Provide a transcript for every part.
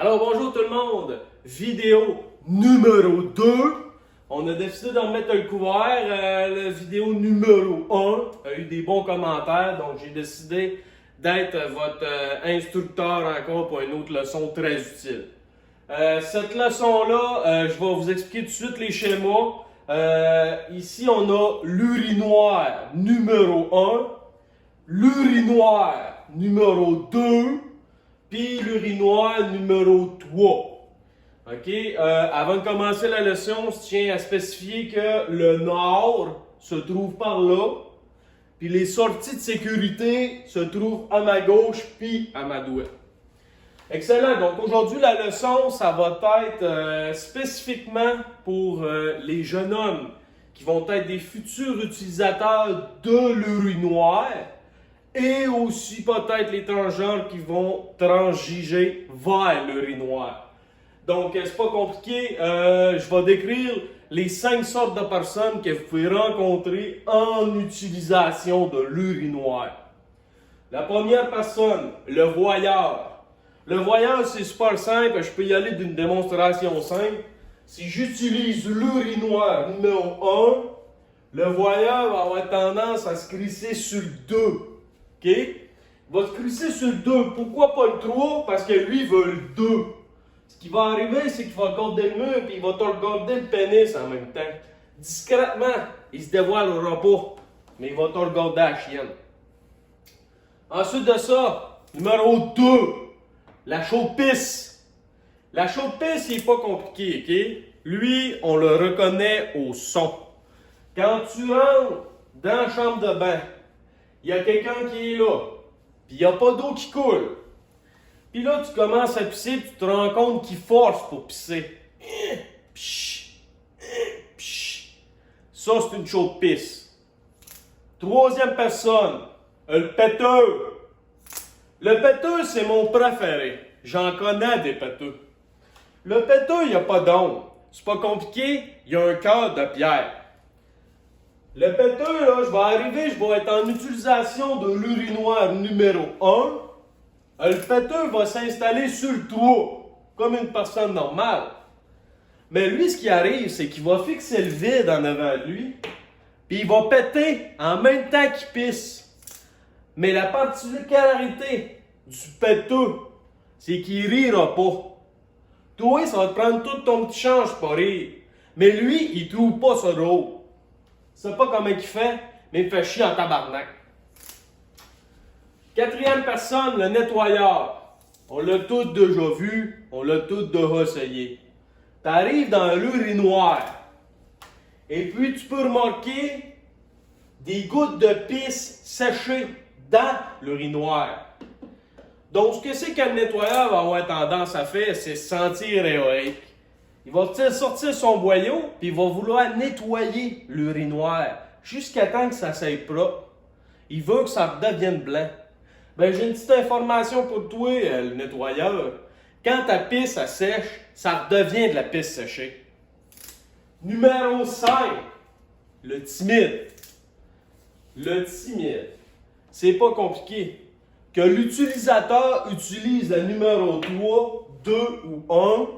Alors bonjour tout le monde, vidéo numéro 2. On a décidé d'en mettre un couvert. La vidéo numéro 1 a eu des bons commentaires, donc j'ai décidé d'être votre instructeur encore pour une autre leçon très utile. Cette leçon-là, je vais vous expliquer tout de suite les schémas. Ici, on a l'urinoir numéro 1, l'urinoir numéro 2, puis l'urinoir numéro 3. OK? Avant de commencer la leçon, on se tient à spécifier que le nord se trouve par là, puis les sorties de sécurité se trouvent à ma gauche puis à ma droite. Excellent. Donc aujourd'hui, la leçon, ça va être spécifiquement pour les jeunes hommes qui vont être des futurs utilisateurs de l'urinoir et aussi peut-être les transgenres qui vont transiger vers l'urinoir. Donc, c'est pas compliqué. Je vais décrire les 5 sortes de personnes que vous pouvez rencontrer en utilisation de l'urinoir. La première personne, le voyeur. Le voyeur, c'est super simple. Je peux y aller d'une démonstration simple. Si j'utilise l'urinoir numéro 1, le voyeur va avoir tendance à se crisser sur le 2. OK? Il va se crisser sur le 2. Pourquoi pas le 3? Parce que lui, il veut le 2. Ce qui va arriver, c'est qu'il va regarder le mur et il va te regarder le pénis en même temps. Discrètement, il se dévoilera pas, mais il va te regarder à la chienne. Ensuite de ça, numéro 2, la chaude-pisse. La chaude-pisse, il n'est pas compliqué, OK? Lui, on le reconnaît au son. Quand tu rentres dans la chambre de bain, il y a quelqu'un qui est là, puis il n'y a pas d'eau qui coule. Puis là, tu commences à pisser, puis tu te rends compte qu'il force pour pisser. Ça, c'est une chaude pisse. Troisième personne, le péteux. Le péteux, c'est mon préféré. J'en connais des péteux. Le péteux, il n'y a pas d'ombre. C'est pas compliqué, il y a un cœur de pierre. Le péteux, là, je vais arriver, je vais être en utilisation de l'urinoir numéro 1. Le péteux va s'installer sur le toit, comme une personne normale. Mais lui, ce qui arrive, c'est qu'il va fixer le vide en avant de lui, puis il va péter en même temps qu'il pisse. Mais la particularité du péteux, c'est qu'il rira pas. Toi, ça va te prendre tout ton petit change pour rire. Mais lui, il trouve pas ça drôle. Je sais pas comment il fait, mais il fait chier en tabarnak. Quatrième personne, le nettoyeur. On l'a tous déjà vu, on l'a tous déjà essayé. Tu arrives dans l'urinoir et puis tu peux remarquer des gouttes de pisse séchées dans l'urinoir. Donc, ce que c'est qu'un nettoyeur va avoir tendance à faire, c'est se sentir héroïque. Il va sortir son boyau puis il va vouloir nettoyer l'urinoir jusqu'à temps que ça s'aille propre. Il veut que ça devienne blanc. Ben, j'ai une petite information pour toi, le nettoyeur. Quand ta pisse elle sèche, ça redevient de la pisse séchée. Numéro 5, le timide. Le timide. C'est pas compliqué. Que l'utilisateur utilise le numéro 3, 2 ou 1,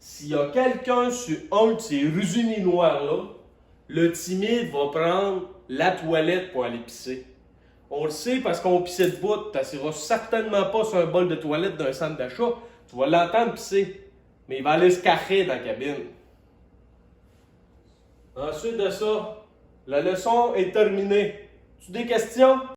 s'il y a quelqu'un sur un de ces urinoirs-là, le timide va prendre la toilette pour aller pisser. On le sait parce qu'on pissait de bout. Tu n'assiras certainement pas sur un bol de toilette d'un centre d'achat. Tu vas l'entendre pisser. Mais il va aller se cacher dans la cabine. Ensuite de ça, la leçon est terminée. Tu as des questions?